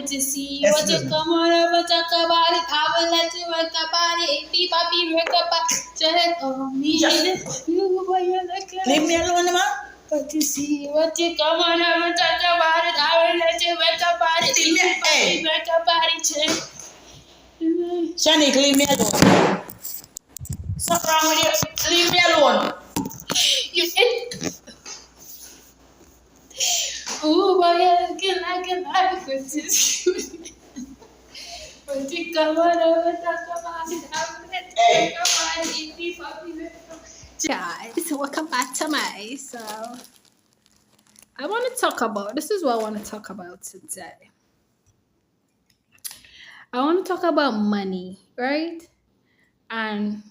want to see what you come on over, talk about it. I will let you work about it. Beep, beep, work about it. Oh, me. You, boy, you're like Leave me alone, man. Want to see what you come on over, talk about it. I will let you work about it. Beep, beep, work about it. Shanique, leave me alone. What's wrong with you? Leave me alone. You ooh, boy, you're looking like a life with this. But you come on over, talk about it. I will let you work about it. Beep, beep, guys, welcome back to my. So, I want to talk about. This is what I want to talk about today. I want to talk about money, right? And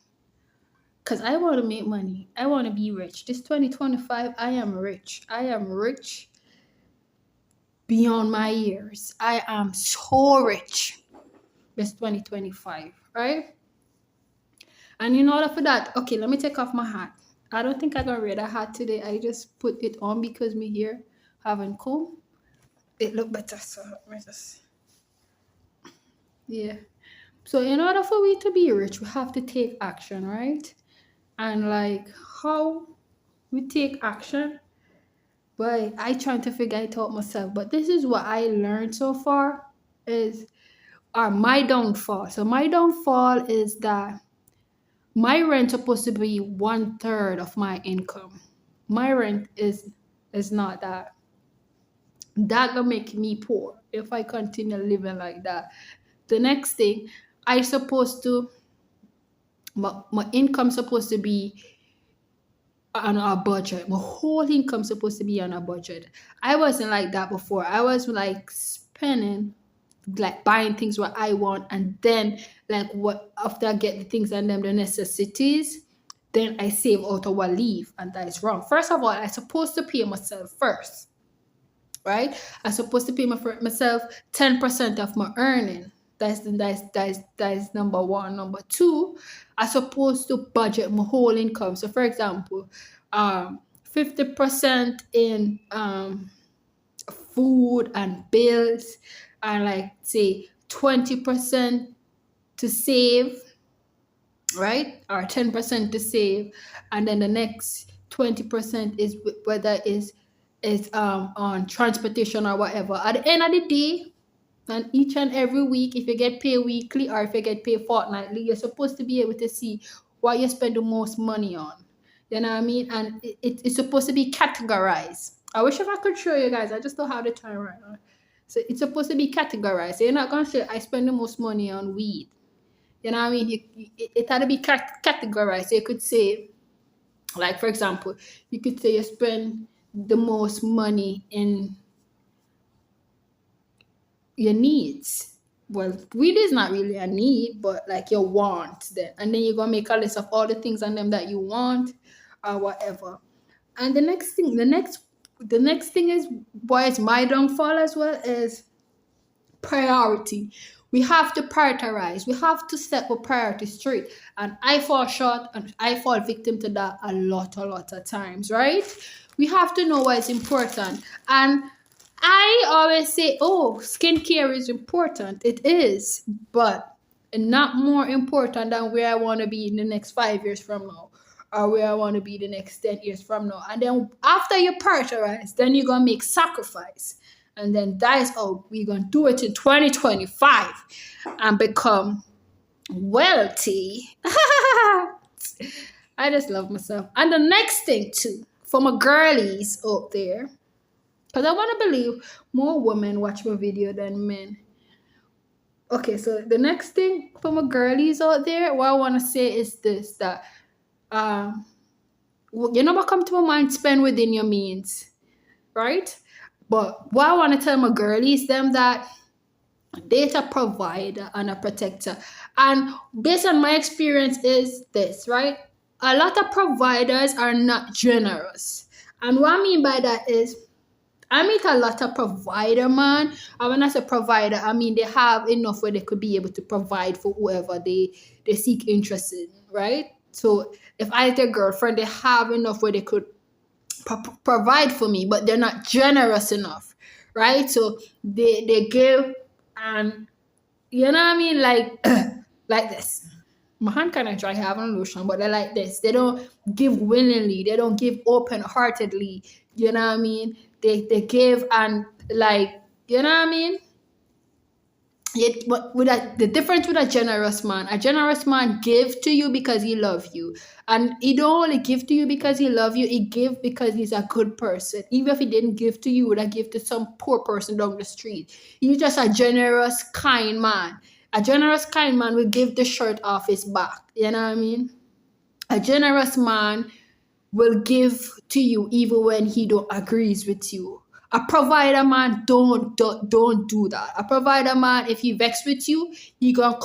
because I want to make money, I want to be rich. This 2025, I am rich. I am rich beyond my years. I am so rich this 2025, right? And in order for that, okay, let me take off my hat. I don't think I'm gonna wear that hat today. I just put it on because me here haven't comb. It look better, so let me just. Yeah. So in order for we to be rich, we have to take action, right? And like how we take action, but I trying to figure it out myself. But this is what I learned so far is my downfall. So my downfall is that my rent supposed to be 1/3 of my income. My rent is not that. That gonna make me poor if I continue living like that. The next thing, I supposed to my income supposed to be on a budget. My whole income supposed to be on a budget. I wasn't like that before. I was like spending, like buying things what I want, and then like what after I get the things and then the necessities, then I save out of what leave, and that is wrong. First of all, I supposed to pay myself first, right? I supposed to pay myself 10% of my earning. That's number one. Number two, I supposed to budget my whole income. So for example, 50% in food and bills, and like say 20% to save, right? Or 10% to save, and then the next 20% is whether is on transportation or whatever. At the end of the day, and each and every week, if you get paid weekly or if you get paid fortnightly, you're supposed to be able to see what you spend the most money on. You know what I mean? And it's supposed to be categorized. I wish if I could show you guys. I just don't have the time right now. So it's supposed to be categorized. So you're not going to say, I spend the most money on weed. You know what I mean? It had to be categorized. So you could say, like, for example, you could say you spend the most money in your needs. Well, weed is not really a need, but like your want. And then you're going to make a list of all the things on them that you want or whatever. And the next thing is, why it's my downfall as well, is priority. We have to prioritize. We have to set our priorities straight. And I fall short and I fall victim to that a lot of times, right? We have to know what is important. And I always say, oh, skincare is important. It is, but not more important than where I want to be in the next 5 years from now, or where I want to be the next 10 years from now. And then after you prioritize, then you're going to make sacrifice. And then that is how we're going to do it in 2025 and become wealthy. I just love myself. And the next thing too, for my girlies out there, because I want to believe more women watch my video than men. Okay, so the next thing for my girlies out there, what I want to say is this, that you know what come to my mind, spend within your means, right? But what I want to tell my girlies, them that data provider and a protector. And based on my experience is this, right? A lot of providers are not generous. And what I mean by that is, I meet a lot of provider, man. And when I say provider, I mean they have enough where they could be able to provide for whoever they seek interest in, right? So if I get a girlfriend, they have enough where they could provide for me, but they're not generous enough, right? So they give And you know what I mean? Like, like this. My hand kind of dry, having lotion, but they're like this. They don't give willingly. They don't give open-heartedly. You know what I mean? They give and like, you know what I mean? Yet, but the difference with a generous man give to you because he love you, and he don't only give to you because he love you. He give because he's a good person. Even if he didn't give to you, he would have give to some poor person down the street. He's just a generous, kind man. A generous, kind man will give the shirt off his back. You know what I mean? A generous man will give to you even when he don't agrees with you. A provider man don't do that. A provider man, if he vex with you, he gonna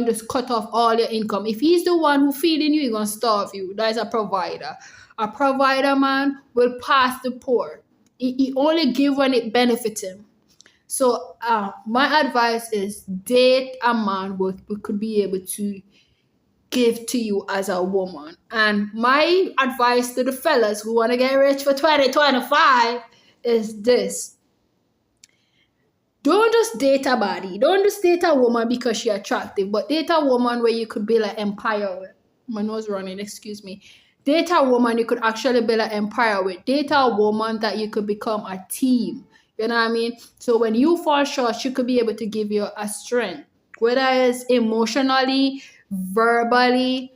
just cut off all your income. If he's the one who feeding you, he gonna starve you. That is a provider. A provider man will pass the poor. He only give when it benefits him. So my advice is date a man who could be able to give to you as a woman. And my advice to the fellas who want to get rich for 2025 is this. Don't just date a body. Don't just date a woman because she's attractive, but date a woman where you could build an empire with. My nose running, excuse me. Date a woman you could actually build an empire with. Date a woman that you could become a team. You know what I mean? So when you fall short, she could be able to give you a strength, whether it's emotionally, verbally,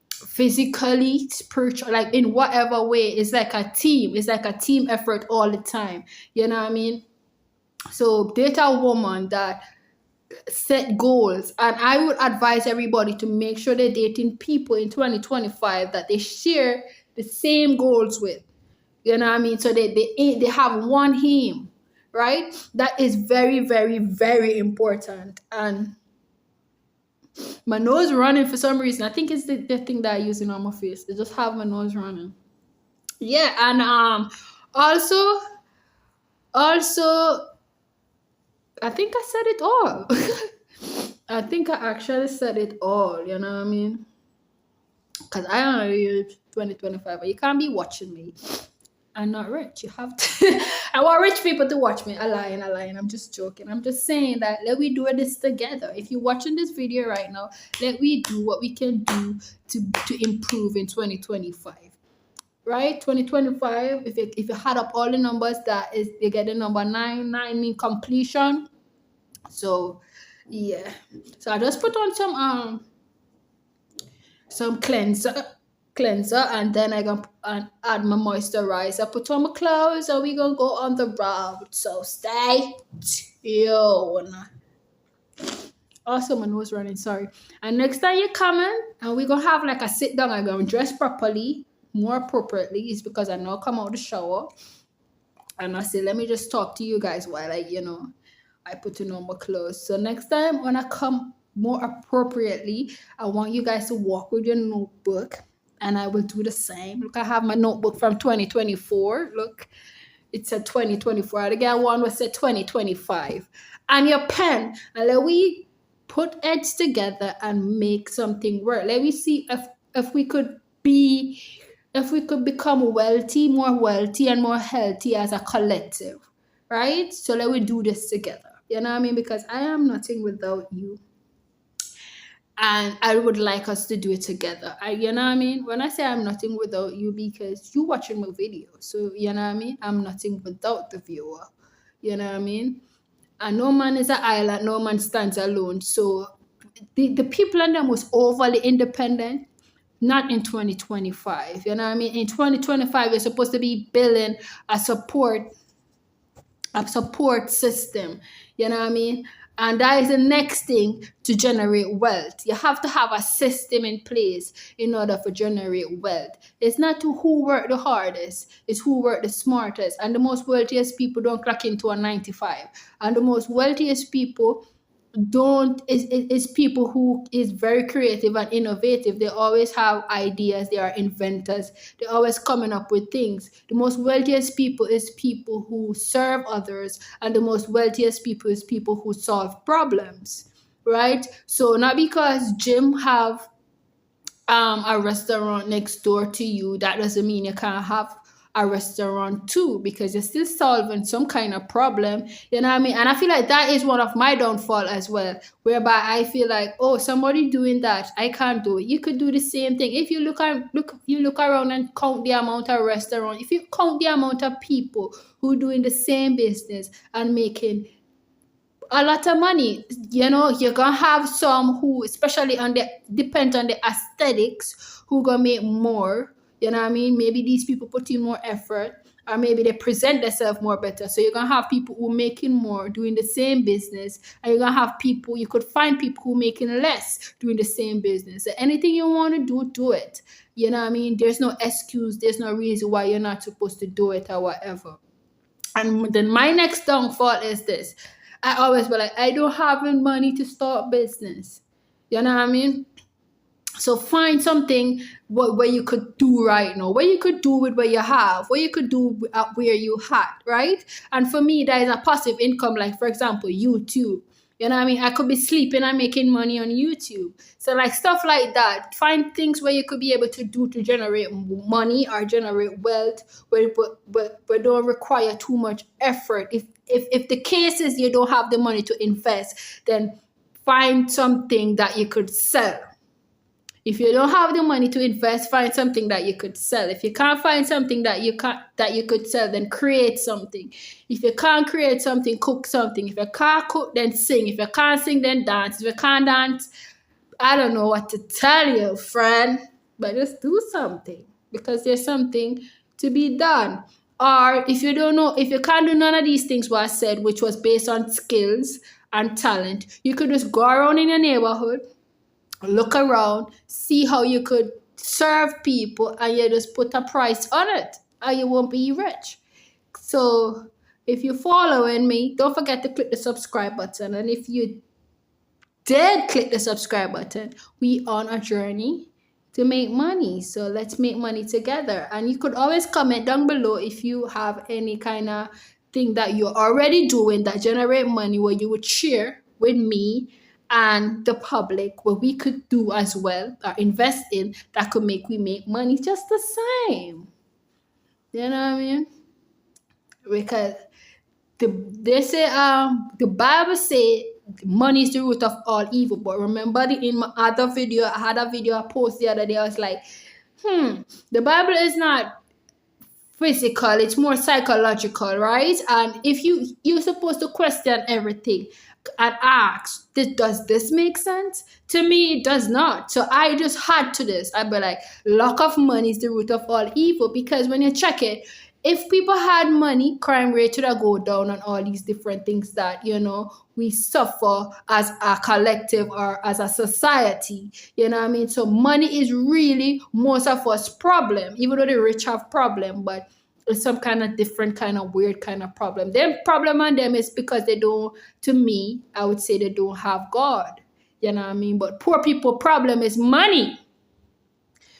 physically, spiritual, like in whatever way. It's like a team. It's like a team effort all the time. You know what I mean? So date a woman that set goals, and I would advise everybody to make sure they're dating people in 2025 that they share the same goals with. You know what I mean? So they have one aim, right? That is very, very, very important. And my nose running for some reason. I think it's the thing that I using on my face. They just have my nose running. Yeah, and also I think I said it all. I think I actually said it all, you know what I mean? Because I don't know you 2025, but you can't be watching me. I'm not rich. You have to. I want rich people to watch me. I'm lying. I'm just joking. I'm just saying that let we do this together. If you're watching this video right now, let we do what we can do to improve in 2025. Right? 2025, if you add up all the numbers, that is you get the number 9. 9 mean completion. So yeah. So I just put on some cleanser, and then I gonna add my moisturizer, put on my clothes, and we gonna go on the road. So stay tuned. Also, my nose running, sorry. And next time you're coming, and we gonna have like a sit down, I'm gonna dress properly, more appropriately. It's because I now come out the shower, and I say, let me just talk to you guys while I put on my clothes. So next time when I come more appropriately, I want you guys to walk with your notebook, and I will do the same. Look, I have my notebook from 2024. Look, it said 2024. Again, one was said 2025. And your pen, and let we put heads together and make something work. Let me see if we could become wealthy, more wealthy and more healthy as a collective, right? So let we do this together. You know what I mean? Because I am nothing without you. And I would like us to do it together. You know what I mean? When I say I'm nothing without you, because you watching my video. So, you know what I mean? I'm nothing without the viewer. You know what I mean? And no man is an island, no man stands alone. So the people are the most overly independent, not in 2025. You know what I mean? In 2025, you're supposed to be building a support system. You know what I mean? And that is the next thing to generate wealth. You have to have a system in place in order to generate wealth. It's not to who work the hardest, it's who work the smartest. And the most wealthiest people don't clock into a 9 to 5. And the most wealthiest people is people who is very creative and innovative. They always have ideas. They are inventors. They're always coming up with things. The most wealthiest people is people who serve others, and the most wealthiest people is people who solve problems, right? So not because Jim have a restaurant next door to you, that doesn't mean you can't have a restaurant too, because you're still solving some kind of problem. You know what I mean? And I feel like that is one of my downfall as well, whereby I feel like, oh, somebody doing that, I can't do it. You could do the same thing. If you look around and count the amount of restaurant, if you count the amount of people who doing the same business and making a lot of money, you're gonna have some who, especially on the depends on the aesthetics, who gonna make more. You know what I mean? Maybe these people put in more effort, or maybe they present themselves more better. So you're gonna have people who making more doing the same business, and you're gonna have people, you could find people who making less doing the same business. So anything you want to do it. You know what I mean? There's no excuse, there's no reason why you're not supposed to do it or whatever. And then my next downfall is this. I always be like, I don't have the money to start business. You know what I mean? So find something where you could do right now, where you could do with what you have, where you could do where you had, right? And for me, that is a passive income, like for example, YouTube. You know what I mean? I could be sleeping and making money on YouTube. So like stuff like that. Find things where you could be able to do to generate money or generate wealth, but don't require too much effort. If the case is you don't have the money to invest, then find something that you could sell. If you don't have the money to invest, find something that you could sell. If you can't find something that you could sell, then create something. If you can't create something, cook something. If you can't cook, then sing. If you can't sing, then dance. If you can't dance, I don't know what to tell you, friend. But just do something, because there's something to be done. Or if you don't know, if you can't do none of these things what I said, which was based on skills and talent, you could just go around in your neighborhood, look around, see how you could serve people, and you just put a price on it, and you won't be rich. So if you're following me, don't forget to click the subscribe button. And if you did click the subscribe button, we on a journey to make money. So let's make money together. And you could always comment down below if you have any kind of thing that you're already doing that generate money, where you would share with me and the public, what we could do as well, or invest in, that could make money just the same. You know what I mean? Because they say the Bible say money is the root of all evil. But remember, in my other video, I had a video I posted the other day. I was like, the Bible is not physical, it's more psychological, right? And if you're supposed to question everything and ask, does this make sense? To me, it does not. So I just had to this. I'd be like, lack of money is the root of all evil. Because when you check it, if people had money, crime rate would go down, and all these different things that, we suffer as a collective or as a society. You know what I mean? So money is really most of us problem, even though the rich have problem, but it's some kind of different kind of weird kind of problem. Their problem on them is because they don't, to me, I would say they don't have God. You know what I mean? But poor people problem is money.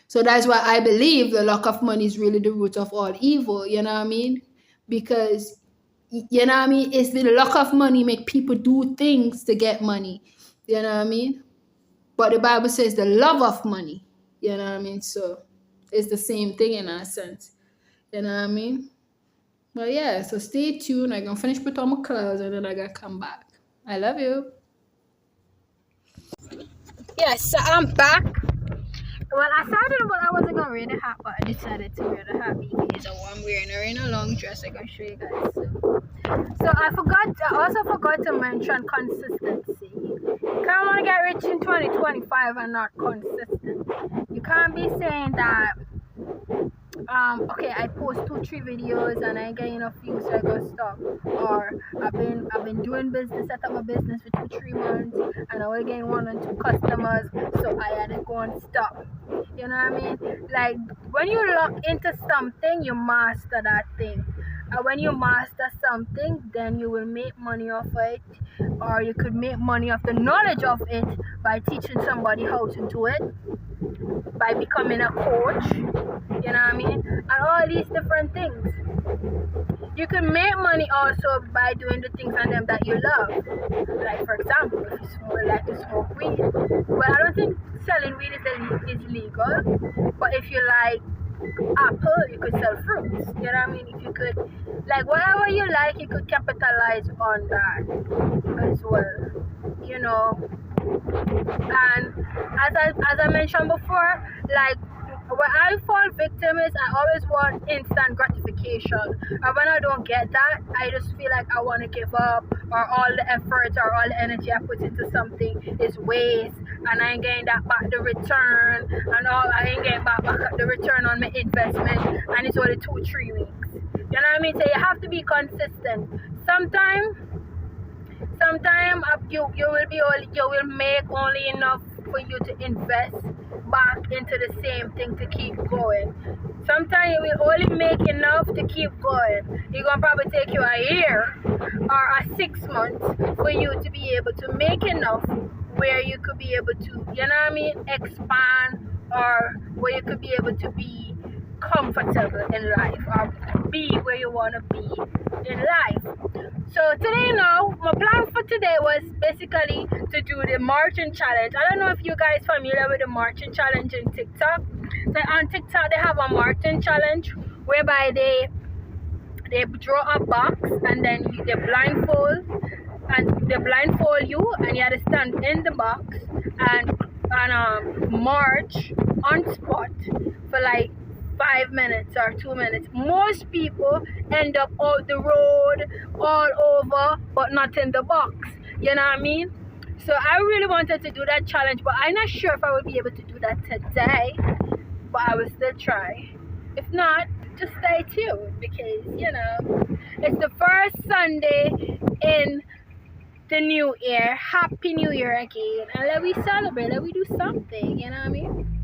So that's why I believe the lack of money is really the root of all evil. You know what I mean? Because, you know what I mean? It's the lack of money make people do things to get money. You know what I mean? But the Bible says the love of money. You know what I mean? So it's the same thing in a sense. You know what I mean? But yeah, so stay tuned. I'm going to finish put on my clothes and then I'm going to come back. I love you. Yes, so I'm back. Well, I started, but I wasn't going to wear the hat, but I decided to wear the hat because I'm wearing a long dress. I'm going to show you guys. So I also forgot to mention consistency. You can't want to get rich in 2025 and not consistent. You can't be saying that, okay, I post 2-3 videos and I ain't getting enough views, so I gotta stop. Or I've been doing business, set up a business for 2-3 months, and I was getting 1 or 2 customers, so I had to go and stop. You know what I mean? Like, when you lock into something, you master that thing. And when you master something, then you will make money off it, or you could make money off the knowledge of it by teaching somebody how to do it, by becoming a coach, you know what I mean, and all these different things. You can make money also by doing the things on them that you love. Like, for example, if you like to smoke weed, well, I don't think selling weed is legal, but if you like apple, you could sell fruits. You know what I mean? If you could, like, whatever you like, you could capitalize on that as well. You know, and as I mentioned before, like when I fall victim is I always want instant gratification. And when I don't get that, I just feel like I want to give up, or all the effort or all the energy I put into something is waste, and I ain't getting that back the return, and all I ain't getting back the return on my investment, and it's only 2-3 weeks. You know what I mean? So you have to be consistent. Sometimes you will make only enough for you to invest back into the same thing to keep going. Sometimes you will only make enough to keep going. It's gonna probably take you a year or 6 months for you to be able to make enough where you could be able to, you know what I mean, expand, or where you could be able to be comfortable in life, or be where you want to be in life. So today, my plan for today was basically to do the marching challenge. I don't know if you guys familiar with the marching challenge in TikTok. So on TikTok they have a marching challenge whereby they draw a box, and then they blindfold you, and you have to stand in the box and march on spot for like 5 minutes or 2 minutes. Most people end up out the road, all over, but not in the box. You know what I mean? So I really wanted to do that challenge, but I'm not sure if I will be able to do that today. But I will still try. If not, just stay tuned, because it's the first Sunday in the new year. Happy New Year again, and let we celebrate. Let we do something. You know what I mean?